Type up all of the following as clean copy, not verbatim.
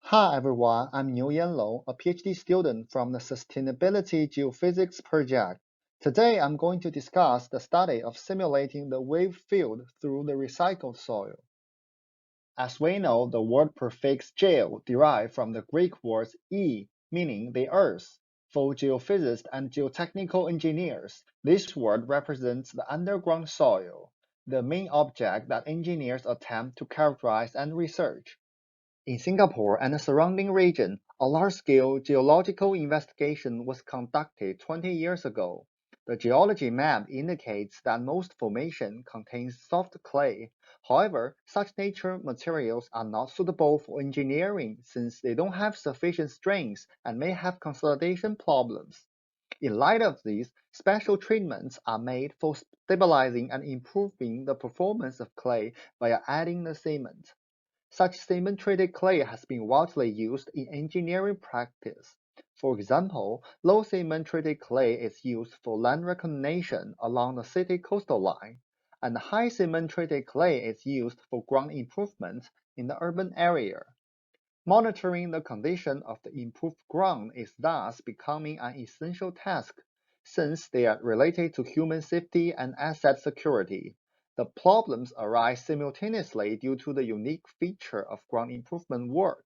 Hi everyone, I'm Niu Yanlong, a PhD student from the Sustainability Geophysics project. Today I'm going to discuss the study of simulating the wave field through the recycled soil. As we know, the word prefix geo derived from the Greek words e, meaning the earth. For geophysicists and geotechnical engineers, this word represents the underground soil, the main object that engineers attempt to characterize and research. In Singapore and the surrounding region, a large-scale geological investigation was conducted 20 years ago. The geology map indicates that most formation contains soft clay. However, such nature materials are not suitable for engineering since they don't have sufficient strength and may have consolidation problems. In light of this, special treatments are made for stabilizing and improving the performance of clay via adding the cement. Such cement-treated clay has been widely used in engineering practice. For example, low cement-treated clay is used for land reclamation along the city coastal line, and high cement-treated clay is used for ground improvement in the urban area. Monitoring the condition of the improved ground is thus becoming an essential task, since they are related to human safety and asset security. The problems arise simultaneously due to the unique feature of ground improvement work.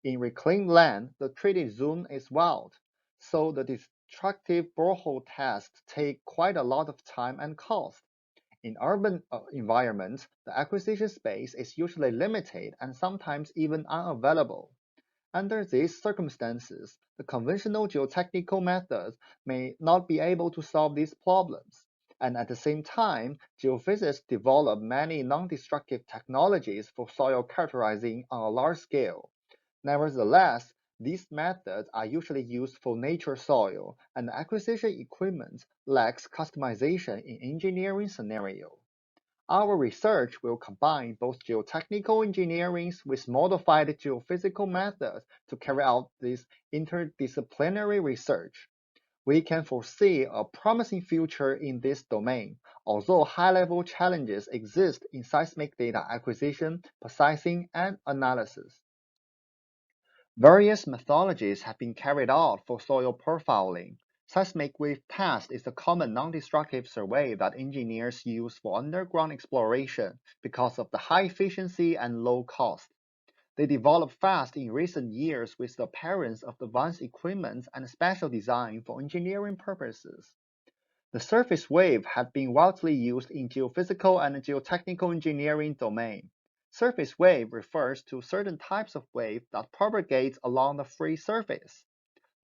In reclaimed land, the treated zone is wild, so the destructive borehole tasks take quite a lot of time and cost. In urban environments, the acquisition space is usually limited and sometimes even unavailable. Under these circumstances, the conventional geotechnical methods may not be able to solve these problems. And at the same time, geophysicists develop many non-destructive technologies for soil characterizing on a large scale. Nevertheless, these methods are usually used for nature soil, and the acquisition equipment lacks customization in engineering scenarios. Our research will combine both geotechnical engineering with modified geophysical methods to carry out this interdisciplinary research. We can foresee a promising future in this domain, although high-level challenges exist in seismic data acquisition, processing, and analysis. Various methodologies have been carried out for soil profiling. Seismic wave test is a common non-destructive survey that engineers use for underground exploration because of the high efficiency and low cost. They developed fast in recent years with the appearance of advanced equipment and special design for engineering purposes. The surface wave had been widely used in geophysical and geotechnical engineering domain. Surface wave refers to certain types of wave that propagate along the free surface.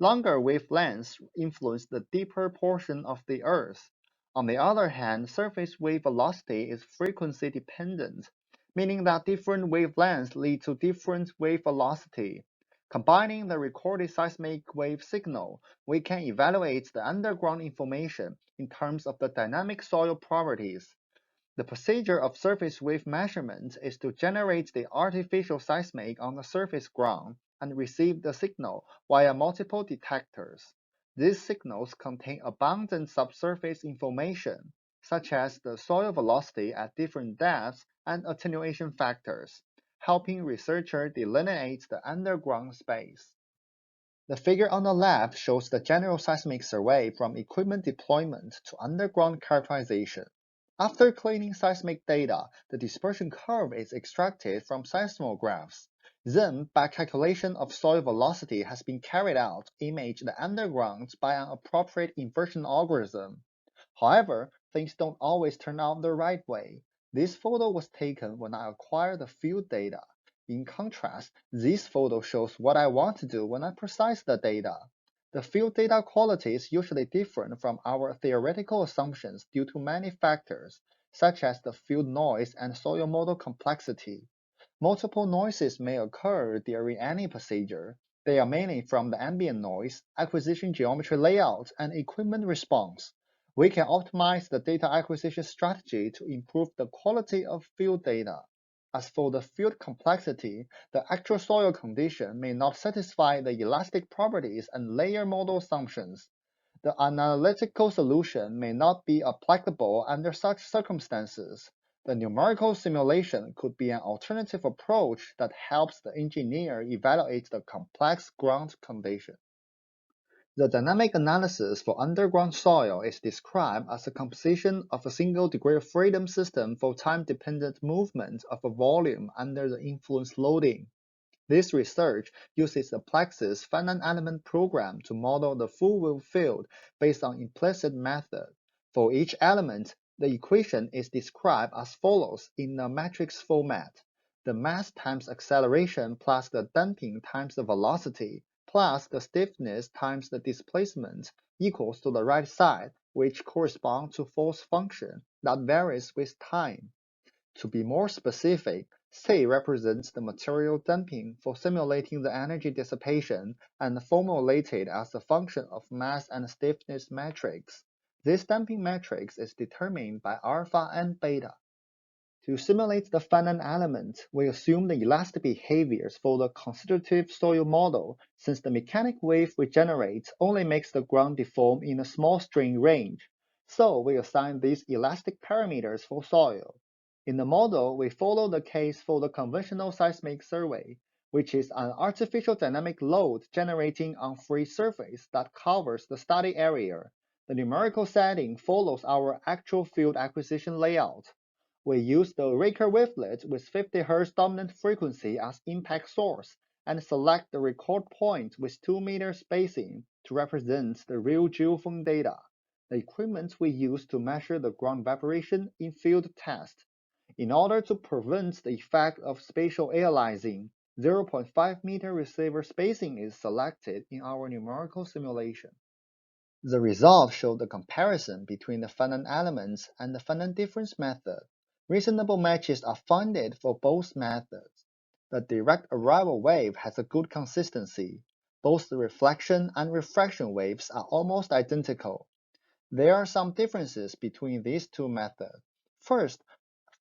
Longer wavelengths influence the deeper portion of the Earth. On the other hand, surface wave velocity is frequency dependent, meaning that different wavelengths lead to different wave velocity. Combining the recorded seismic wave signal, we can evaluate the underground information in terms of the dynamic soil properties. The procedure of surface wave measurement is to generate the artificial seismic on the surface ground and receive the signal via multiple detectors. These signals contain abundant subsurface information, such as the soil velocity at different depths and attenuation factors, helping researchers delineate the underground space. The figure on the left shows the general seismic survey from equipment deployment to underground characterization. After cleaning seismic data, the dispersion curve is extracted from seismographs. Then, by calculation of soil velocity has been carried out, image the underground by an appropriate inversion algorithm. However, things don't always turn out the right way. This photo was taken when I acquired the field data. In contrast, this photo shows what I want to do when I process the data. The field data quality is usually different from our theoretical assumptions due to many factors, such as the field noise and soil model complexity. Multiple noises may occur during any procedure. They are mainly from the ambient noise, acquisition geometry layout, and equipment response. We can optimize the data acquisition strategy to improve the quality of field data. As for the field complexity, the actual soil condition may not satisfy the elastic properties and layer model assumptions. The analytical solution may not be applicable under such circumstances. The numerical simulation could be an alternative approach that helps the engineer evaluate the complex ground conditions. The dynamic analysis for underground soil is described as the composition of a single degree of freedom system for time-dependent movement of a volume under the influence loading. This research uses the Plexus finite element program to model the full wave field based on implicit method. For each element, the equation is described as follows in a matrix format. The mass times acceleration plus the damping times the velocity plus the stiffness times the displacement equals to the right side, which corresponds to force function that varies with time. To be more specific, C represents the material damping for simulating the energy dissipation and formulated as a function of mass and stiffness matrix. This damping matrix is determined by alpha and beta. To simulate the finite element, we assume the elastic behaviors for the constitutive soil model, since the mechanic wave we generate only makes the ground deform in a small strain range. So we assign these elastic parameters for soil. In the model, we follow the case for the conventional seismic survey, which is an artificial dynamic load generating on free surface that covers the study area. The numerical setting follows our actual field acquisition layout. We use the Raker wavelet with 50 Hz dominant frequency as impact source and select the record point with 2-meter spacing to represent the real geophone data, the equipment we use to measure the ground vibration in field test. In order to prevent the effect of spatial aliasing, 0.5-meter receiver spacing is selected in our numerical simulation. The results show the comparison between the finite elements and the finite difference method. Reasonable matches are found for both methods. The direct arrival wave has a good consistency. Both the reflection and refraction waves are almost identical. There are some differences between these two methods. First,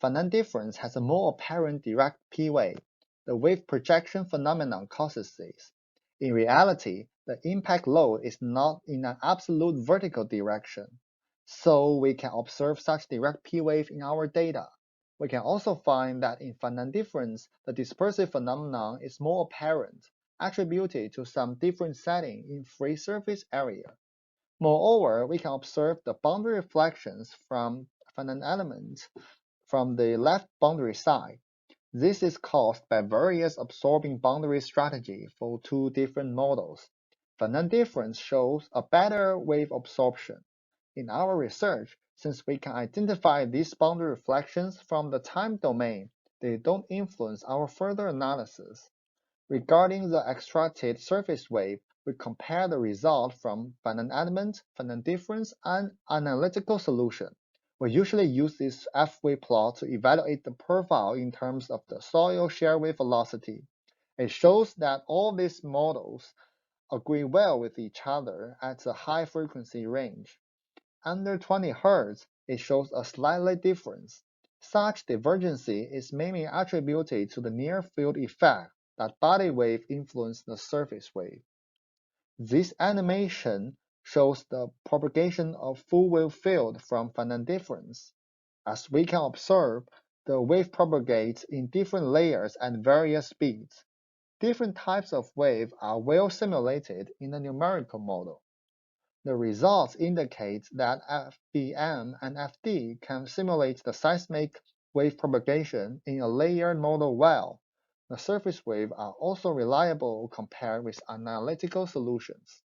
finite difference has a more apparent direct P wave. The wave projection phenomenon causes this. In reality, the impact load is not in an absolute vertical direction, so we can observe such direct P wave in our data. We can also find that in finite difference, the dispersive phenomenon is more apparent, attributed to some different setting in free surface area. Moreover, we can observe the boundary reflections from finite elements from the left boundary side. This is caused by various absorbing boundary strategy for two different models. Finite difference shows a better wave absorption. In our research, since we can identify these boundary reflections from the time domain, they don't influence our further analysis. Regarding the extracted surface wave, we compare the result from finite element, finite difference, and analytical solution. We usually use this F-wave plot to evaluate the profile in terms of the soil shear wave velocity. It shows that all these models agree well with each other at a high frequency range. Under 20 Hz, it shows a slight difference. Such divergence is mainly attributed to the near-field effect that body wave influence the surface wave. This animation shows the propagation of full wave field from finite difference. As we can observe, the wave propagates in different layers at various speeds. Different types of wave are well simulated in the numerical model. The results indicate that FBM and FD can simulate the seismic wave propagation in a layered model well. The surface waves are also reliable compared with analytical solutions.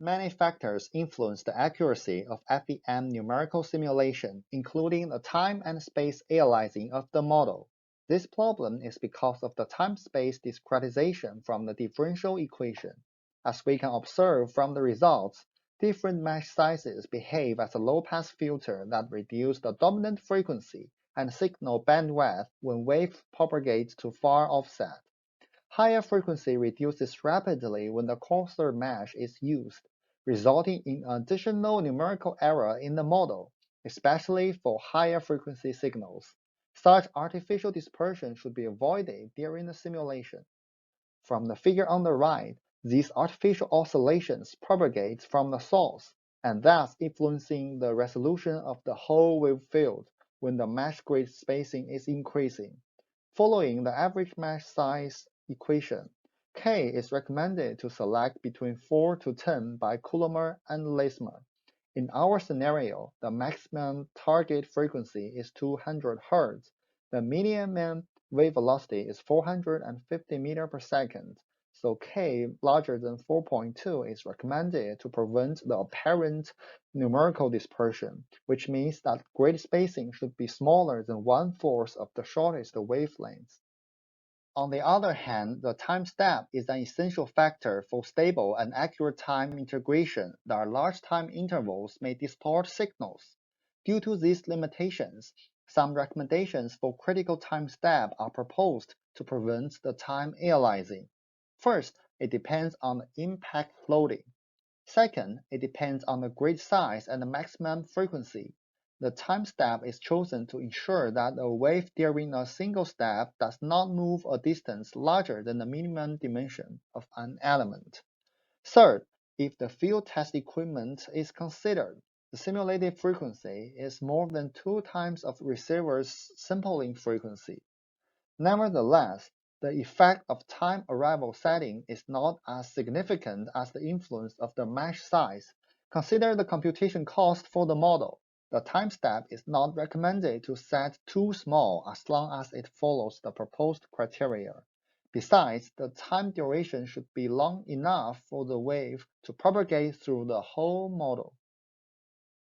Many factors influence the accuracy of FEM numerical simulation, including the time and space aliasing of the model. This problem is because of the time-space discretization from the differential equation. As we can observe from the results, different mesh sizes behave as a low-pass filter that reduce the dominant frequency and signal bandwidth when wave propagates to far offset. Higher frequency reduces rapidly when the coarser mesh is used, resulting in additional numerical error in the model, especially for higher frequency signals. Such artificial dispersion should be avoided during the simulation. From the figure on the right, these artificial oscillations propagate from the source, and thus influencing the resolution of the whole wave field, when the mesh grid spacing is increasing. Following the average mesh size equation, K is recommended to select between 4 to 10 by Coulomb and Leismer. In our scenario, the maximum target frequency is 200 Hz. The median wave velocity is 450 meters per second, so K larger than 4.2 is recommended to prevent the apparent numerical dispersion, which means that grid spacing should be smaller than 1/4 of the shortest wavelength. On the other hand, the time step is an essential factor for stable and accurate time integration that large time intervals may distort signals. Due to these limitations, some recommendations for critical time step are proposed to prevent the time aliasing. First, it depends on the impact loading. Second, it depends on the grid size and the maximum frequency. The time step is chosen to ensure that a wave during a single step does not move a distance larger than the minimum dimension of an element. Third, if the field test equipment is considered, the simulated frequency is more than 2 times of receiver's sampling frequency. Nevertheless, the effect of time arrival setting is not as significant as the influence of the mesh size. Consider the computation cost for the model. The time step is not recommended to set too small as long as it follows the proposed criteria. Besides, the time duration should be long enough for the wave to propagate through the whole model.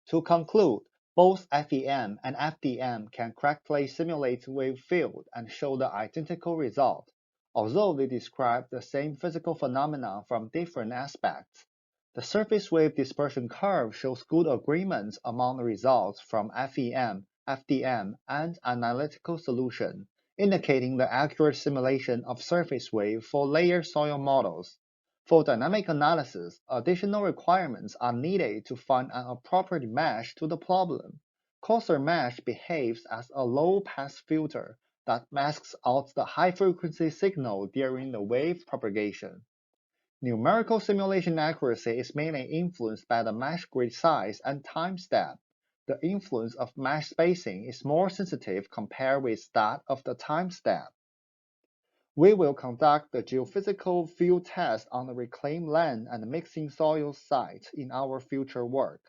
To conclude, both FEM and FDM can correctly simulate wave field and show the identical result, although they describe the same physical phenomena from different aspects. The surface wave dispersion curve shows good agreement among the results from FEM, FDM, and analytical solution, indicating the accurate simulation of surface wave for layered soil models. For dynamic analysis, additional requirements are needed to find an appropriate mesh to the problem. Coarser mesh behaves as a low-pass filter that masks out the high-frequency signal during the wave propagation. Numerical simulation accuracy is mainly influenced by the mesh grid size and time step. The influence of mesh spacing is more sensitive compared with that of the time step. We will conduct the geophysical field test on the reclaimed land and mixing soil site in our future work.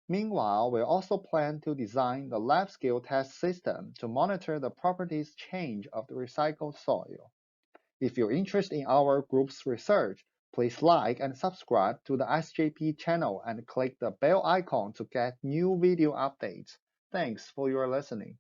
Meanwhile, we also plan to design the lab-scale test system to monitor the properties change of the recycled soil. If you're interested in our group's research, please like and subscribe to the SJP channel and click the bell icon to get new video updates. Thanks for your listening.